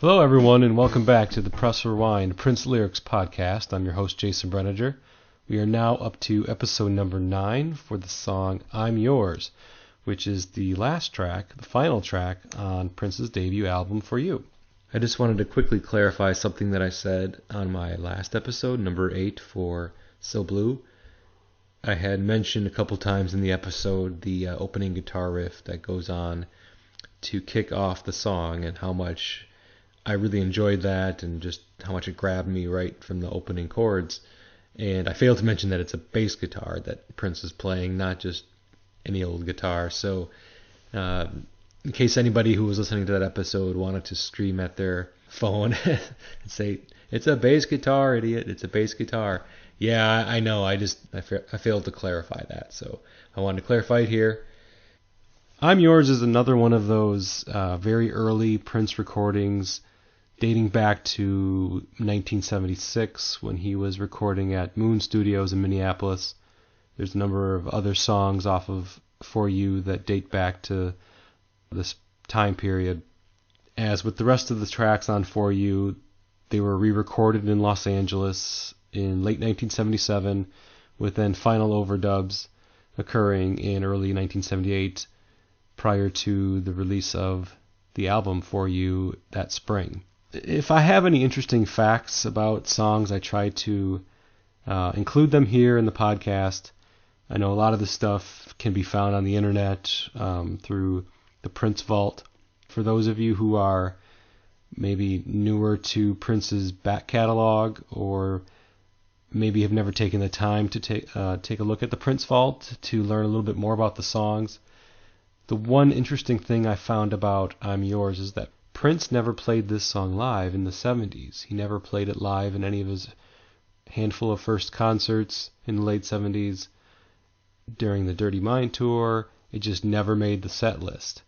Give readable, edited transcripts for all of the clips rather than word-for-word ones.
Hello, everyone, and welcome back to the Press Rewind Prince Lyrics podcast. I'm your host, Jason Brenninger. We are now up to episode number 9 for the song I'm Yours, which is the last track, the final track on Prince's debut album, For You. I just wanted to quickly clarify something that I said on my last episode, number 8 for So Blue. I had mentioned a couple times in the episode the opening guitar riff that goes on to kick off the song and how much I really enjoyed that and just how much it grabbed me right from the opening chords. And I failed to mention that it's a bass guitar that Prince is playing, not just any old guitar. So in case anybody who was listening to that episode wanted to scream at their phone and say, "It's a bass guitar, idiot, it's a bass guitar." Yeah, I know, I failed to clarify that. So I wanted to clarify it here. I'm Yours is another one of those very early Prince recordings dating back to 1976 when he was recording at Moon Studios in Minneapolis. There's a number of other songs off of For You that date back to this time period. As with the rest of the tracks on For You, they were re-recorded in Los Angeles in late 1977, with then final overdubs occurring in early 1978 prior to the release of the album For You that spring. If I have any interesting facts about songs, I try to include them here in the podcast. I know a lot of this stuff can be found on the internet through the Prince Vault. For those of you who are maybe newer to Prince's back catalog or maybe have never taken the time to take a look at the Prince Vault to learn a little bit more about the songs, the one interesting thing I found about I'm Yours is that Prince never played this song live in the 70s. He never played it live in any of his handful of first concerts in the late 70s. During the Dirty Mind tour, it just never made the set list.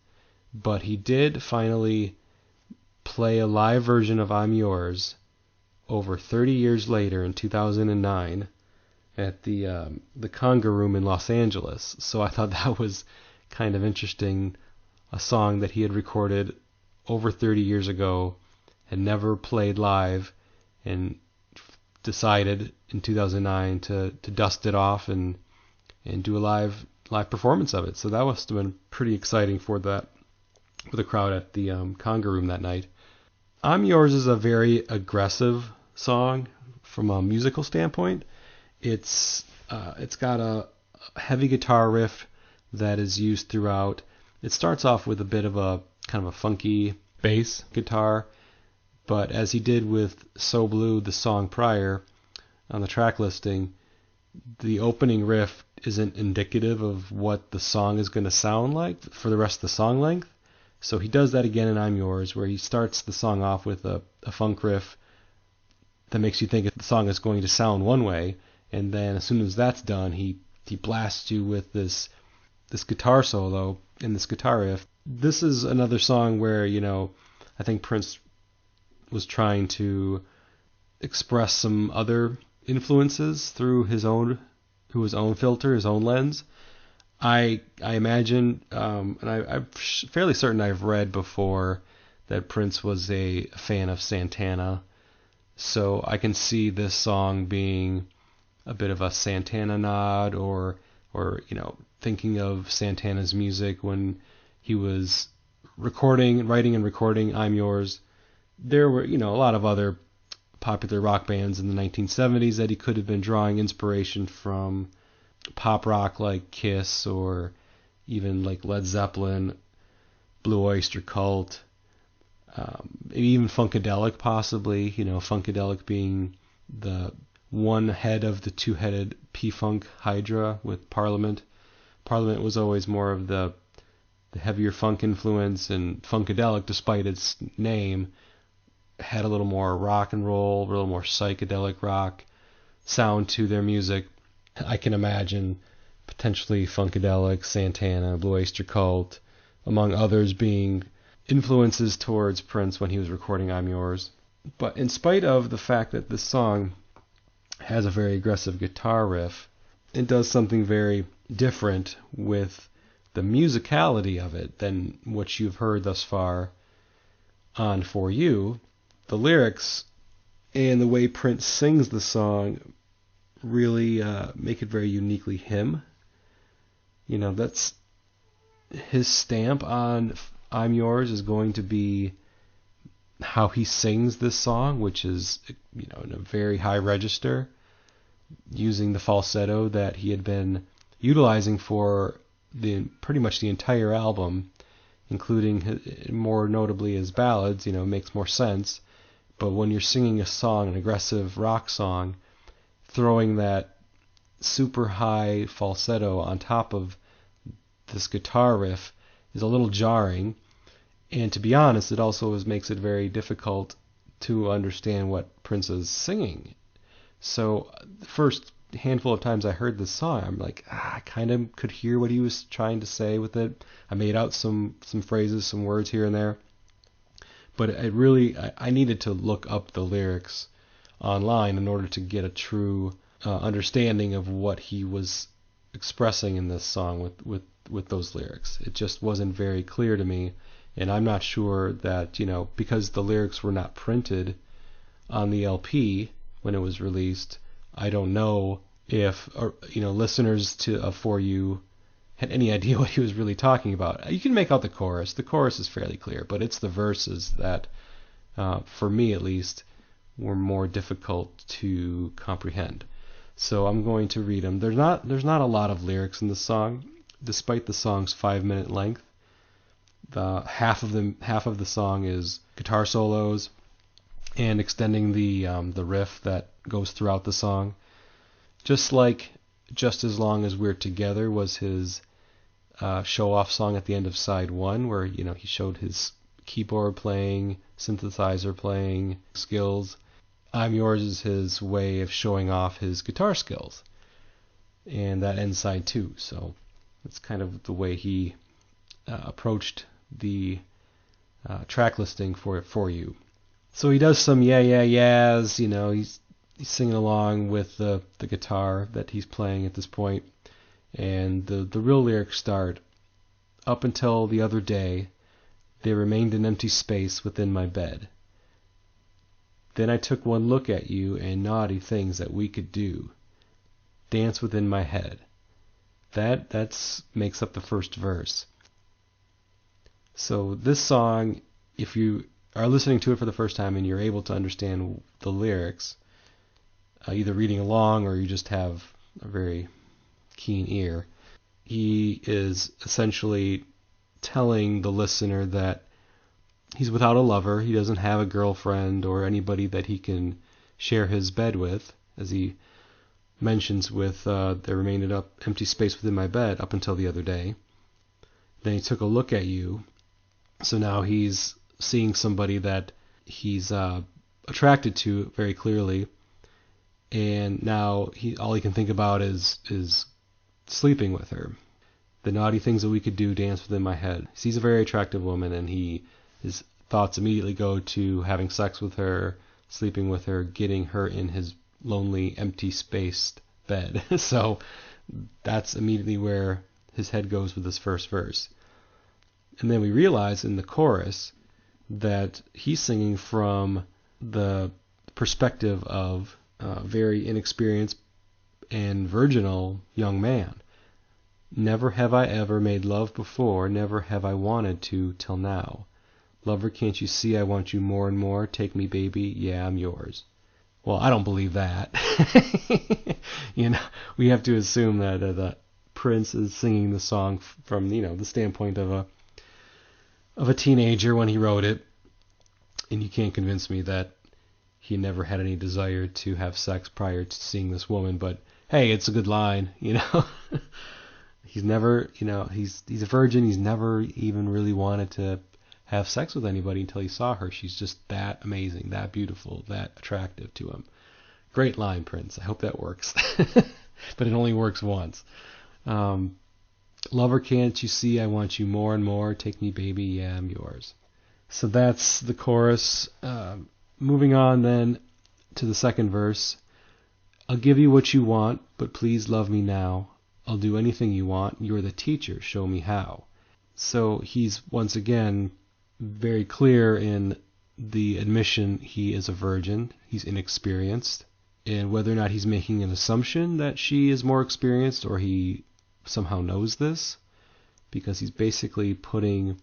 But he did finally play a live version of I'm Yours over 30 years later in 2009 at the Conga Room in Los Angeles. So I thought that was kind of interesting, a song that he had recorded over 30 years ago, had never played live, and decided in 2009 to dust it off and do a live performance of it. So that must have been pretty exciting for the crowd at the Conga Room that night. I'm Yours is a very aggressive song from a musical standpoint. It's got a heavy guitar riff that is used throughout. It starts off with a bit of a kind of a funky bass guitar, but as he did with So Blue, the song prior on the track listing, the opening riff isn't indicative of what the song is going to sound like for the rest of the song length. So he does that again in I'm Yours, where he starts the song off with a funk riff that makes you think the song is going to sound one way, and then as soon as that's done, he blasts you with this guitar solo and this guitar riff. This is another song where, I think Prince was trying to express some other influences through his own filter, his own lens. I imagine, and I'm fairly certain I've read before that Prince was a fan of Santana, so I can see this song being a bit of a Santana nod, or thinking of Santana's music when he was writing and recording I'm Yours. There were, a lot of other popular rock bands in the 1970s that he could have been drawing inspiration from, pop rock like Kiss, or even like Led Zeppelin, Blue Oyster Cult, even Funkadelic possibly, Funkadelic being the one head of the two-headed P-Funk Hydra with Parliament. Parliament was always more of the heavier funk influence, and Funkadelic, despite its name, had a little more rock and roll, a little more psychedelic rock sound to their music. I can imagine potentially Funkadelic, Santana, Blue Oyster Cult, among others, being influences towards Prince when he was recording I'm Yours. But in spite of the fact that this song has a very aggressive guitar riff, it does something very different with the musicality of it than what you've heard thus far on For You, the lyrics and the way Prince sings the song really make it very uniquely him. That's his stamp on I'm Yours is going to be how he sings this song, which is, in a very high register, using the falsetto that he had been utilizing for pretty much the entire album, including more notably his ballads. It makes more sense. But when you're singing a song, an aggressive rock song, throwing that super high falsetto on top of this guitar riff is a little jarring. And to be honest, it also makes it very difficult to understand what Prince is singing. So the first handful of times I heard this song, I'm like, I kind of could hear what he was trying to say with it. I made out some phrases, some words here and there. But I needed to look up the lyrics online in order to get a true understanding of what he was expressing in this song with those lyrics. It just wasn't very clear to me, and I'm not sure that, because the lyrics were not printed on the LP when it was released, I don't know if listeners to For You had any idea what he was really talking about. You can make out the chorus. The chorus is fairly clear, but it's the verses that, for me at least, were more difficult to comprehend. So I'm going to read them. There's not a lot of lyrics in the song, despite the song's 5-minute length. Half of the song is guitar solos and extending the riff that goes throughout the song. Just like Just As Long As We're Together was his show-off song at the end of side 1, where he showed his keyboard playing, synthesizer playing skills. I'm Yours is his way of showing off his guitar skills, and that ends side 2. So that's kind of the way he approached the track listing for You. So he does some yeahs. He's singing along with the guitar that he's playing at this point. And the real lyrics start, up until the other day, there remained an empty space within my bed. Then I took one look at you and naughty things that we could do. Dance within my head. That makes up the first verse. So this song, if you are listening to it for the first time and you're able to understand the lyrics, either reading along or you just have a very keen ear, he is essentially telling the listener that he's without a lover, he doesn't have a girlfriend or anybody that he can share his bed with, as he mentions with there remained an empty space within my bed up until the other day. Then he took a look at you, so now he's seeing somebody that he's attracted to very clearly, and now all he can think about is sleeping with her. The naughty things that we could do dance within my head. He sees a very attractive woman, and his thoughts immediately go to having sex with her, sleeping with her, getting her in his lonely, empty, spaced bed. So that's immediately where his head goes with this first verse. And then we realize in the chorus that he's singing from the perspective of a very inexperienced and virginal young man. Never have I ever made love before, never have I wanted to till now. Lover, can't you see I want you more and more? Take me, baby, yeah, I'm yours. Well, I don't believe that. We have to assume that Prince is singing the song from the standpoint of a teenager when he wrote it, and you can't convince me that he never had any desire to have sex prior to seeing this woman. But hey, it's a good line, He's never, he's a virgin. He's never even really wanted to have sex with anybody until he saw her. She's just that amazing, that beautiful, that attractive to him. Great line, Prince. I hope that works. But it only works once. Lover, can't you see I want you more and more? Take me, baby, yeah, I'm yours. So that's the chorus. Moving on then to the second verse. I'll give you what you want, but please love me now. I'll do anything you want. You're the teacher. Show me how. So he's once again very clear in the admission he is a virgin, he's inexperienced, and whether or not he's making an assumption that she is more experienced or he somehow knows this, because he's basically putting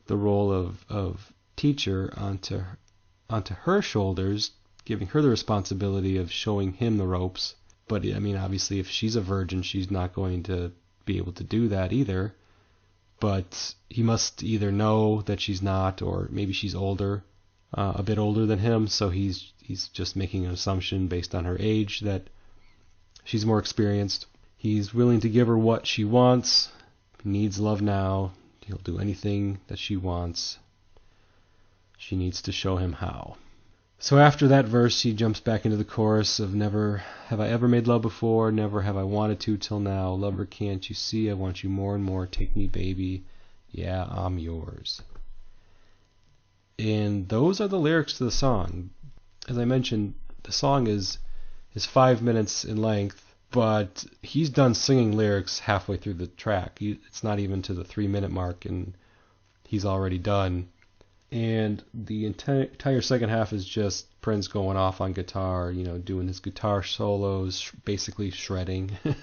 the role of teacher onto her shoulders, giving her the responsibility of showing him the ropes. But I mean, obviously, if she's a virgin, she's not going to be able to do that either. But he must either know that she's not, or maybe she's older, a bit older than him, so he's just making an assumption based on her age that she's more experienced. He's willing to give her what she wants. He needs love now. He'll do anything that she wants. She needs to show him how. So after that verse, he jumps back into the chorus of never have I ever made love before, never have I wanted to till now. Lover, can't you see I want you more and more. Take me, baby. Yeah, I'm yours. And those are the lyrics to the song. As I mentioned, the song is 5 minutes in length, but he's done singing lyrics halfway through the track. It's not even to the 3-minute mark, and he's already done. And the entire second half is just Prince going off on guitar, doing his guitar solos, basically shredding. He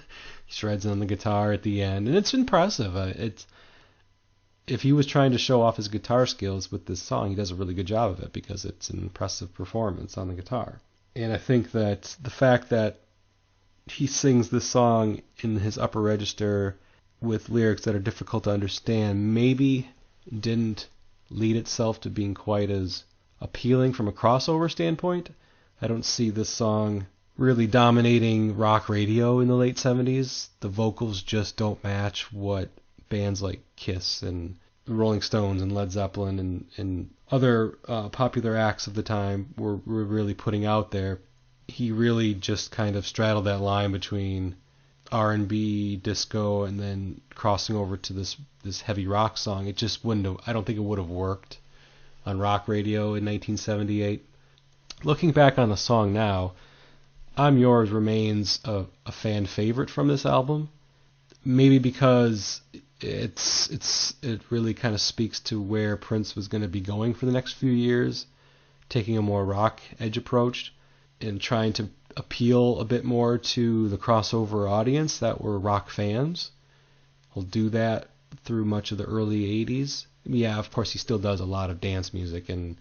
shreds on the guitar at the end, and it's impressive. If he was trying to show off his guitar skills with this song, he does a really good job of it because it's an impressive performance on the guitar. And I think that the fact that he sings this song in his upper register with lyrics that are difficult to understand maybe didn't lead itself to being quite as appealing from a crossover standpoint. I don't see this song really dominating rock radio in the late 70s. The vocals just don't match what bands like Kiss and the Rolling Stones and Led Zeppelin and other popular acts of the time were really putting out there. He really just kind of straddled that line between R&B, disco, and then crossing over to this heavy rock song. It just wouldn't have, I don't think it would have worked on rock radio in 1978. Looking back on the song now, I'm Yours remains a fan favorite from this album. Maybe because it really kind of speaks to where Prince was going to be going for the next few years, taking a more rock edge approach and trying to appeal a bit more to the crossover audience that were rock fans. He'll do that through much of the early 80s. Yeah, of course he still does a lot of dance music, and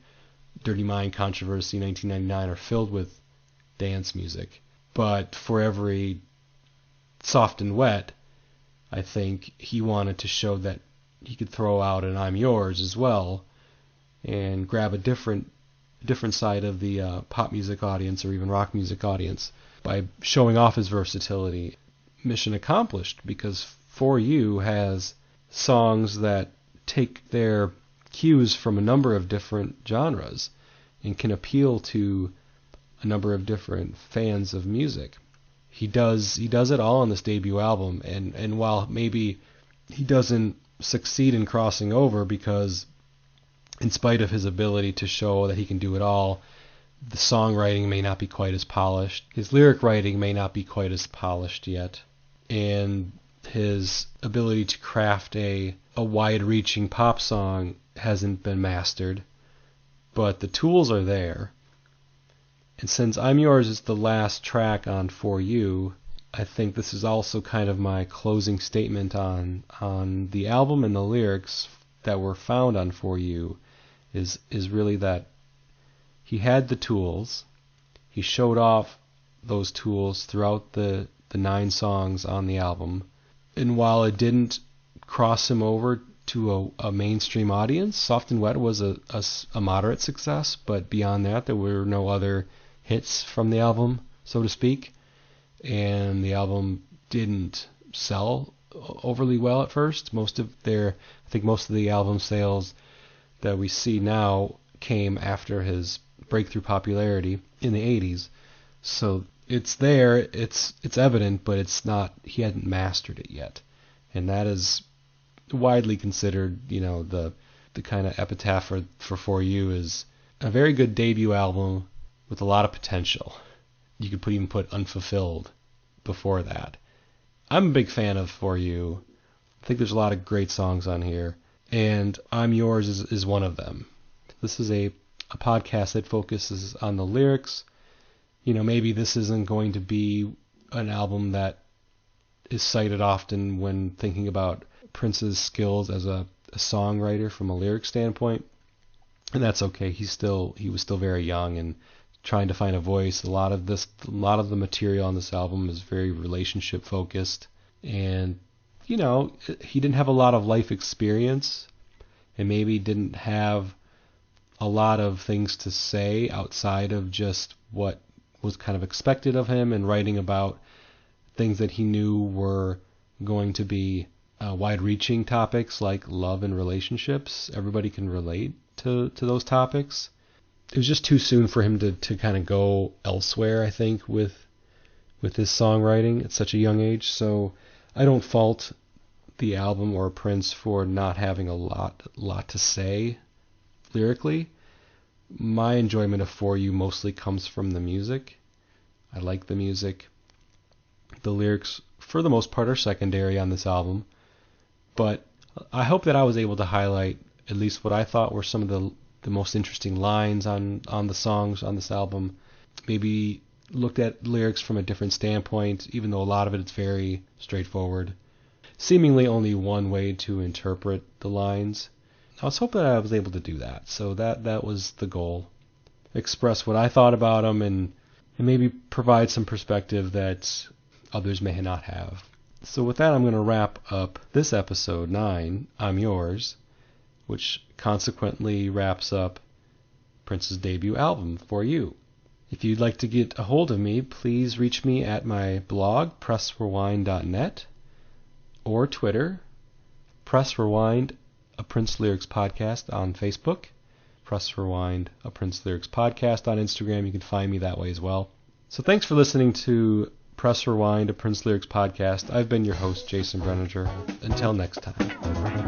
Dirty Mind, Controversy, 1999 are filled with dance music. But for every Soft and Wet, I think he wanted to show that he could throw out an I'm Yours as well and grab a different side of the pop music audience or even rock music audience by showing off his versatility. Mission accomplished, because For You has songs that take their cues from a number of different genres and can appeal to a number of different fans of music. He does it all on this debut album, and while maybe he doesn't succeed in crossing over because in spite of his ability to show that he can do it all, the songwriting may not be quite as polished. His lyric writing may not be quite as polished yet. And his ability to craft a wide-reaching pop song hasn't been mastered. But the tools are there. And since I'm Yours is the last track on For You, I think this is also kind of my closing statement on the album, and the lyrics that were found on For You is really that he had the tools. He showed off those tools throughout the 9 songs on the album. And while it didn't cross him over to a mainstream audience, Soft and Wet was a moderate success, but beyond that there were no other hits from the album, so to speak. And the album didn't sell overly well at first. I think most of the album sales that we see now came after his breakthrough popularity in the 80s. So it's there, it's evident, but it's not, he hadn't mastered it yet. And that is widely considered, the kind of epitaph for You is a very good debut album with a lot of potential. You could even put Unfulfilled before that. I'm a big fan of For You. I think there's a lot of great songs on here, and I'm Yours is one of them. This is a a podcast that focuses on the lyrics. Maybe this isn't going to be an album that is cited often when thinking about Prince's skills as a songwriter from a lyric standpoint. And that's okay. He was still very young and trying to find a voice. A lot of the material on this album is very relationship focused. And, he didn't have a lot of life experience and maybe didn't have a lot of things to say outside of just what was kind of expected of him and writing about things that he knew were going to be wide-reaching topics like love and relationships. Everybody can relate to those topics. It was just too soon for him to kind of go elsewhere, I think, with his songwriting at such a young age. So I don't fault the album or Prince for not having a lot to say lyrically. My enjoyment of For You mostly comes from the music. I like the music. The lyrics, for the most part, are secondary on this album. But I hope that I was able to highlight at least what I thought were some of the most interesting lines on the songs on this album. Maybe looked at lyrics from a different standpoint, even though a lot of it is very straightforward. Seemingly only one way to interpret the lines. I was hoping I was able to do that. So that was the goal. Express what I thought about them and maybe provide some perspective that others may not have. So with that, I'm going to wrap up this episode 9, I'm Yours, which consequently wraps up Prince's debut album, For You. If you'd like to get a hold of me, please reach me at my blog, pressrewind.net, or Twitter, Press Rewind, a Prince Lyrics Podcast on Facebook, Press Rewind, a Prince Lyrics Podcast on Instagram. You can find me that way as well. So thanks for listening to Press Rewind, a Prince Lyrics Podcast. I've been your host, Jason Brenninger. Until next time.